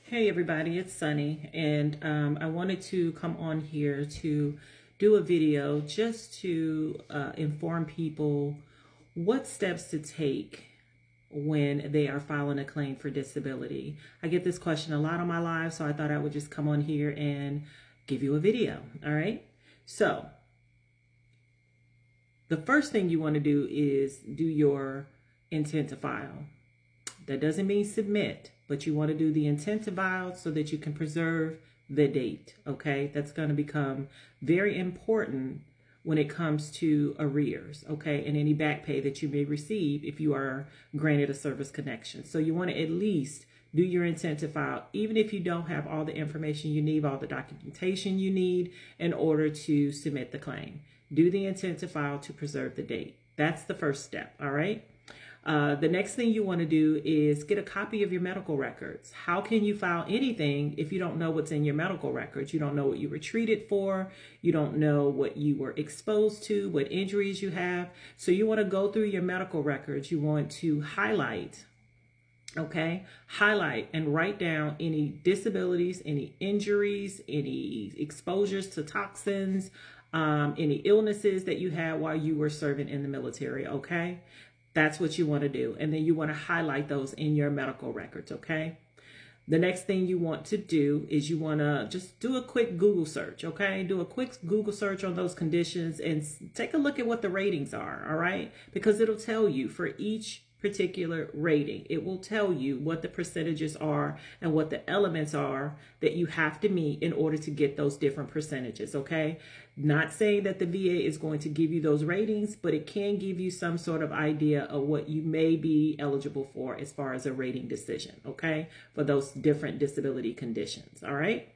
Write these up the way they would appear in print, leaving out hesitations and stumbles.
Hey everybody, it's Sunny, and I wanted to come on here to do a video just to inform people what steps to take when they are filing a claim for disability. I get this question a lot on my live, so I thought I would just come on here and give you a video. All right. So the first thing you want to do is do your intent to file. That doesn't mean submit, but you want to do the intent to file so that you can preserve the date, okay? That's going to become very important when it comes to arrears, okay, and any back pay that you may receive if you are granted a service connection. So you want to at least do your intent to file, even if you don't have all the information you need, all the documentation you need in order to submit the claim. Do the intent to file to preserve the date. That's the first step, all right? The next thing you want to do is get a copy of your medical records. How can you file anything if you don't know what's in your medical records? You don't know what you were treated for. You don't know what you were exposed to, what injuries you have. So you want to go through your medical records. You want to highlight, okay? Highlight and write down any disabilities, any injuries, any exposures to toxins, any illnesses that you had while you were serving in the military, okay? That's what you want to do. And then you want to highlight those in your medical records, okay? The next thing you want to do is you want to just do a quick Google search, okay? Do a quick Google search on those conditions and take a look at what the ratings are, all right? Because it'll tell you for each particular rating. It will tell you what the percentages are and what the elements are that you have to meet in order to get those different percentages, okay? Not saying that the VA is going to give you those ratings, but it can give you some sort of idea of what you may be eligible for as far as a rating decision, okay? For those different disability conditions, all right?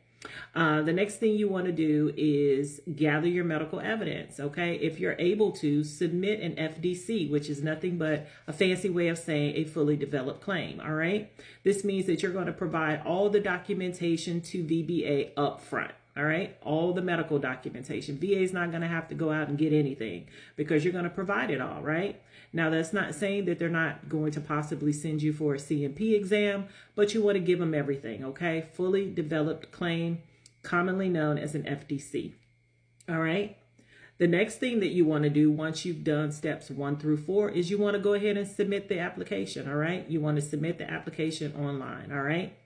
The next thing you want to do is gather your medical evidence, okay? If you're able to, submit an FDC, which is nothing but a fancy way of saying a fully developed claim, all right? This means that you're going to provide all the documentation to VBA up front, all right? All the medical documentation. VA is not going to have to go out and get anything because you're going to provide it all, right? Now, that's not saying that they're not going to possibly send you for a CMP exam, but you want to give them everything, okay? Fully developed claim, commonly known as an FDC, all right? The next thing that you want to do once you've done steps 1 through 4 is you want to go ahead and submit the application, all right? You want to submit the application online, all right?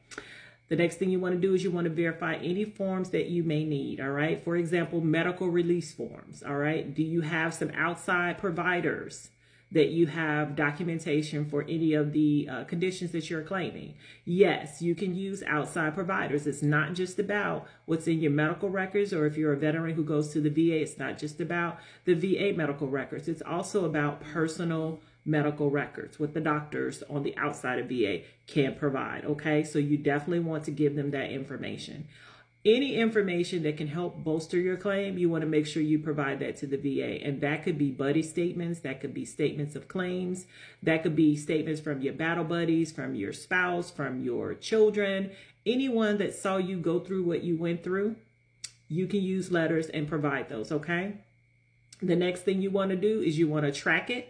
The next thing you want to do is you want to verify any forms that you may need, all right? For example, medical release forms, all right? Do you have some outside providers that you have documentation for any of the conditions that you're claiming? Yes, you can use outside providers. It's not just about what's in your medical records, or if you're a veteran who goes to the VA, it's not just about the VA medical records. It's also about personal medical records, what the doctors on the outside of VA can provide, okay? So you definitely want to give them that information. Any information that can help bolster your claim, you want to make sure you provide that to the VA. And that could be buddy statements, that could be statements of claims, that could be statements from your battle buddies, from your spouse, from your children, anyone that saw you go through what you went through. You can use letters and provide those, okay? The next thing you want to do is you want to track it,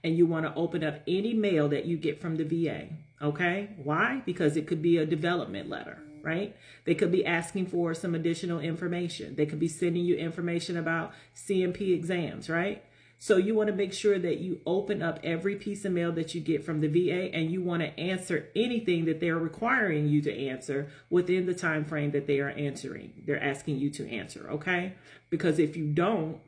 and you want to open up any mail that you get from the VA, okay? Why? Because it could be a development letter, right? They could be asking for some additional information. They could be sending you information about CMP exams, right? So you want to make sure that you open up every piece of mail that you get from the VA, and you want to answer anything that they're requiring you to answer within the time frame that they are answering. They're asking you to answer, okay? Because if you don't,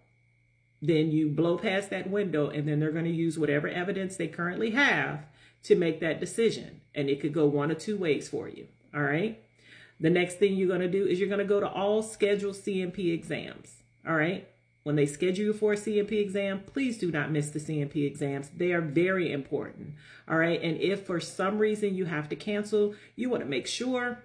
then you blow past that window, and then they're going to use whatever evidence they currently have to make that decision. And it could go one or two ways for you, all right? The next thing you're going to do is you're going to go to all scheduled CMP exams, all right? When they schedule you for a CMP exam, please do not miss the CMP exams. They are very important, all right? And if for some reason you have to cancel, you want to make sure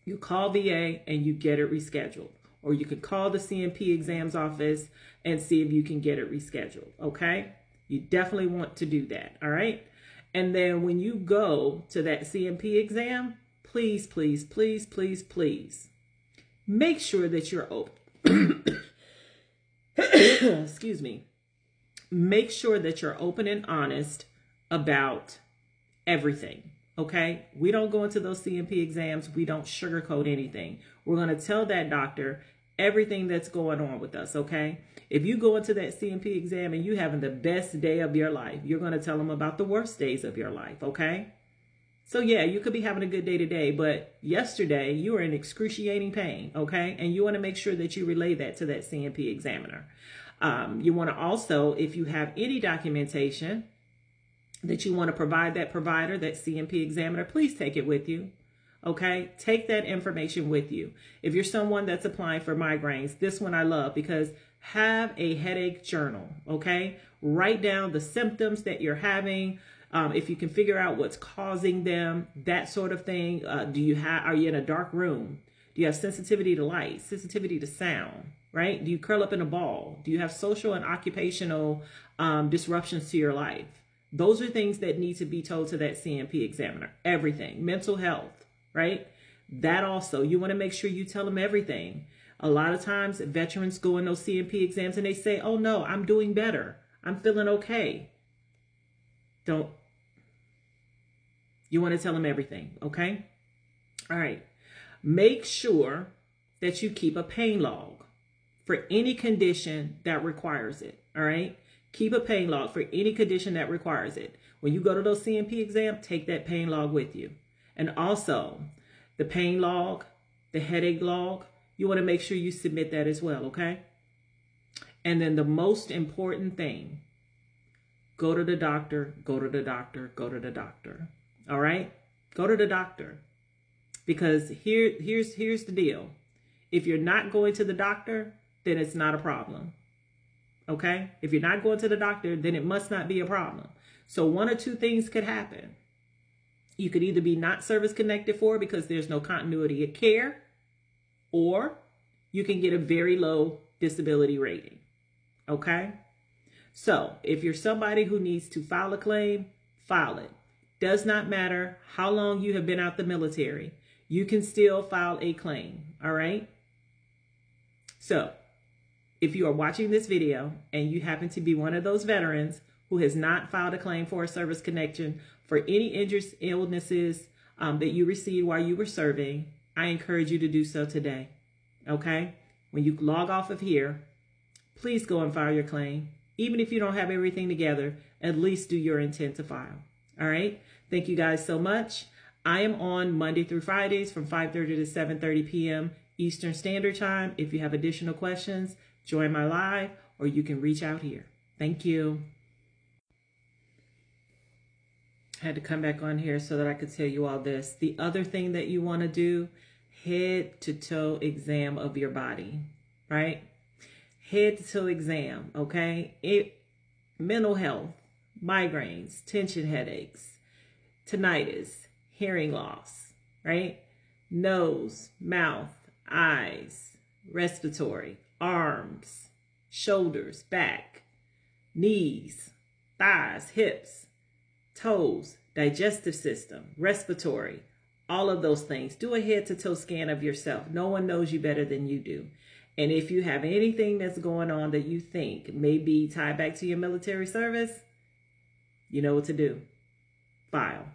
you call VA and you get it rescheduled. Or you can call the CMP exams office and see if you can get it rescheduled, okay? You definitely want to do that, all right? And then when you go to that CMP exam, please, please, please, please, please, make sure that you're open. Excuse me. Make sure that you're open and honest about everything, Okay, we don't go into those C&P exams. We don't sugarcoat anything. We're going to tell that doctor everything that's going on with us. Okay, if you go into that C&P exam and you having the best day of your life, you're going to tell them about the worst days of your life. Okay, so yeah, you could be having a good day today, but yesterday you were in excruciating pain. Okay, and you want to make sure that you relay that to that C&P examiner. You want to also, if you have any documentation that you want to provide that provider, that C&P examiner, please take it with you. Okay, take that information with you. If you're someone that's applying for migraines, this one I love, because have a headache journal. Okay, write down the symptoms that you're having. If you can figure out what's causing them, that sort of thing. Are you in a dark room? Do you have sensitivity to light, sensitivity to sound, right? Do you curl up in a ball? Do you have social and occupational disruptions to your life? Those are things that need to be told to that C&P examiner. Everything. Mental health, right? That also, you want to make sure you tell them everything. A lot of times veterans go in those C&P exams and they say, oh no, I'm doing better. I'm feeling okay. You want to tell them everything, okay? All right. Make sure that you keep a pain log for any condition that requires it, all right? Keep a pain log for any condition that requires it. When you go to those C&P exams, take that pain log with you. And also, the pain log, the headache log, you want to make sure you submit that as well, okay? And then the most important thing, go to the doctor, go to the doctor, go to the doctor. All right? Go to the doctor. Because here's the deal. If you're not going to the doctor, then it's not a problem. Okay? If you're not going to the doctor, then it must not be a problem. So one or two things could happen. You could either be not service connected for because there's no continuity of care, or you can get a very low disability rating. Okay? So if you're somebody who needs to file a claim, file it. Does not matter how long you have been out the military. You can still file a claim. All right? So if you are watching this video and you happen to be one of those veterans who has not filed a claim for a service connection for any injuries, illnesses that you received while you were serving, I encourage you to do so today. Okay? When you log off of here, please go and file your claim. Even if you don't have everything together, at least do your intent to file. All right? Thank you guys so much. I am on Monday through Fridays from 5:30 to 7:30 p.m. Eastern Standard Time. If you have additional questions, join my live, or you can reach out here. Thank you. I had to come back on here so that I could tell you all this. The other thing that you want to do, head to toe exam of your body, right? Head to toe exam, okay? Mental health, migraines, tension headaches, tinnitus, hearing loss, right? Nose, mouth, eyes, respiratory, arms, shoulders, back, knees, thighs, hips, toes, digestive system, respiratory, all of those things. Do a head-to-toe scan of yourself. No one knows you better than you do. And if you have anything that's going on that you think may be tied back to your military service, you know what to do. File.